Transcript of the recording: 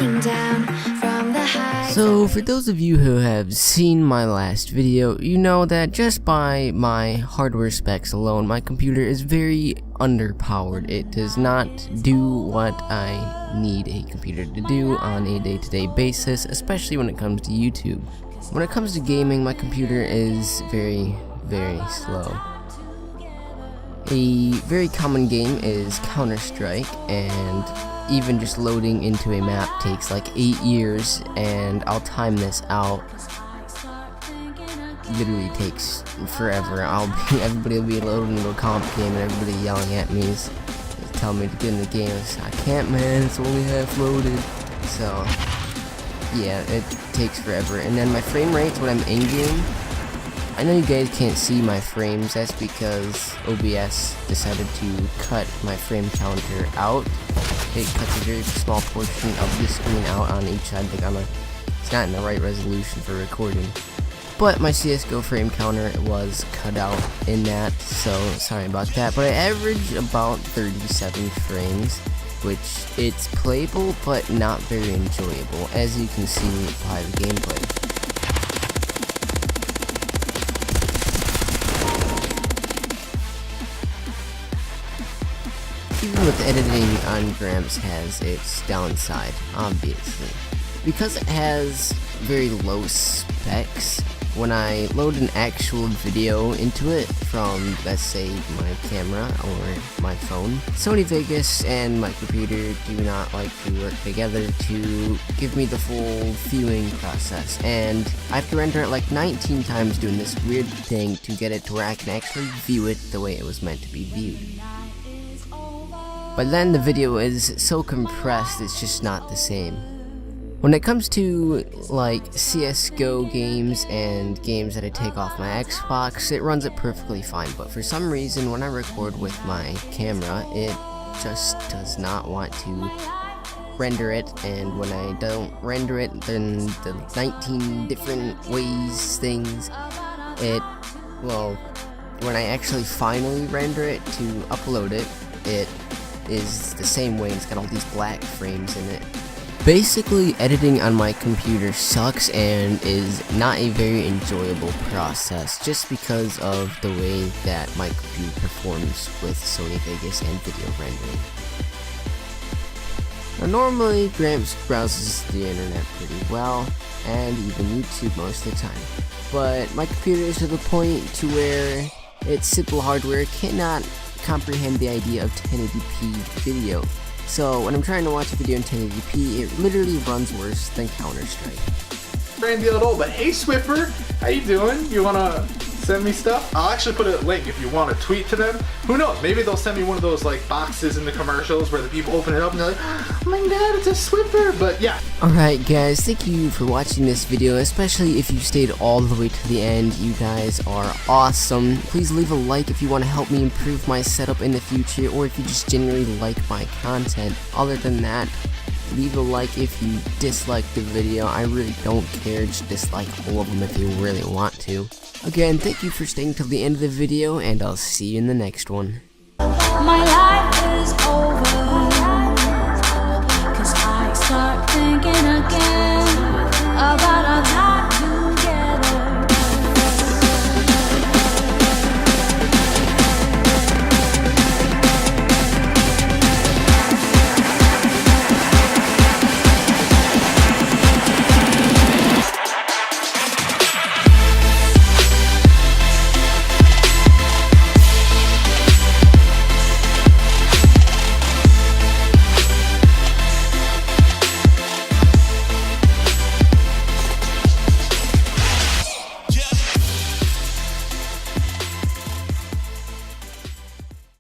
looking down from the high. So for those of you who have seen my last video, you know that just by my hardware specs alone, my computer is very underpowered. It does not do what I need a computer to do on a day-to-day basis, especially when it comes to YouTube. When it comes to gaming, my computer is very slow. A very common game is Counter-Strike, and even just loading into a map takes like 8 years, and I'll time this out. Literally takes forever. Everybody will be loading into a comp game and everybody yelling at me, telling me to get in the game. I can't, man, it's only half loaded. So yeah, it takes forever. And then my frame rates when I'm in game, I know you guys can't see my frames. That's because OBS decided to cut my frame counter out. It cuts a very small portion of the screen out on each side. Like it's not in the right resolution for recording. But my CSGO frame counter was cut out in that, so sorry about that. But I average about 37 frames, which it's playable but not very enjoyable, as you can see by the gameplay. Even with editing on Gramps has its downside, obviously. Because it has very low specs, when I load an actual video into it from, let's say, my camera or my phone, Sony Vegas and my computer do not like to work together to give me the full viewing process, and I have to render it like 19 times doing this weird thing to get it to where I can actually view it the way it was meant to be viewed. But then the video is so compressed, it's just not the same. When it comes to like CSGO games and games that I take off my Xbox, it runs it perfectly fine, but for some reason when I record with my camera, it just does not want to render it, and when I don't render it, then the 19 different things, when I actually finally render it to upload it, it is the same way. It's got all these black frames in it. Basically, editing on my computer sucks and is not a very enjoyable process, just because of the way that my computer performs with Sony Vegas and video rendering. Now, normally, Gramps browses the internet pretty well, and even YouTube most of the time. But my computer is to the point to where its simple hardware cannot comprehend the idea of 1080p video. So when I'm trying to watch a video in 1080p, it literally runs worse than Counter-Strike. Brand deal at all, but hey Swiffer, how you doing? You wanna send me stuff? I'll actually put a link if you want to tweet to them. Who knows? Maybe they'll send me one of those like boxes in the commercials where the people open it up and they're like, oh my god, it's a Swiffer. But yeah. Alright guys, thank you for watching this video, especially if you stayed all the way to the end. You guys are awesome. Please leave a like if you want to help me improve my setup in the future, or if you just genuinely like my content. Other than that, leave a like if you dislike the video. I really don't care, just dislike all of them if you really want to. Again, thank you for staying till the end of the video, and I'll see you in the next one. My life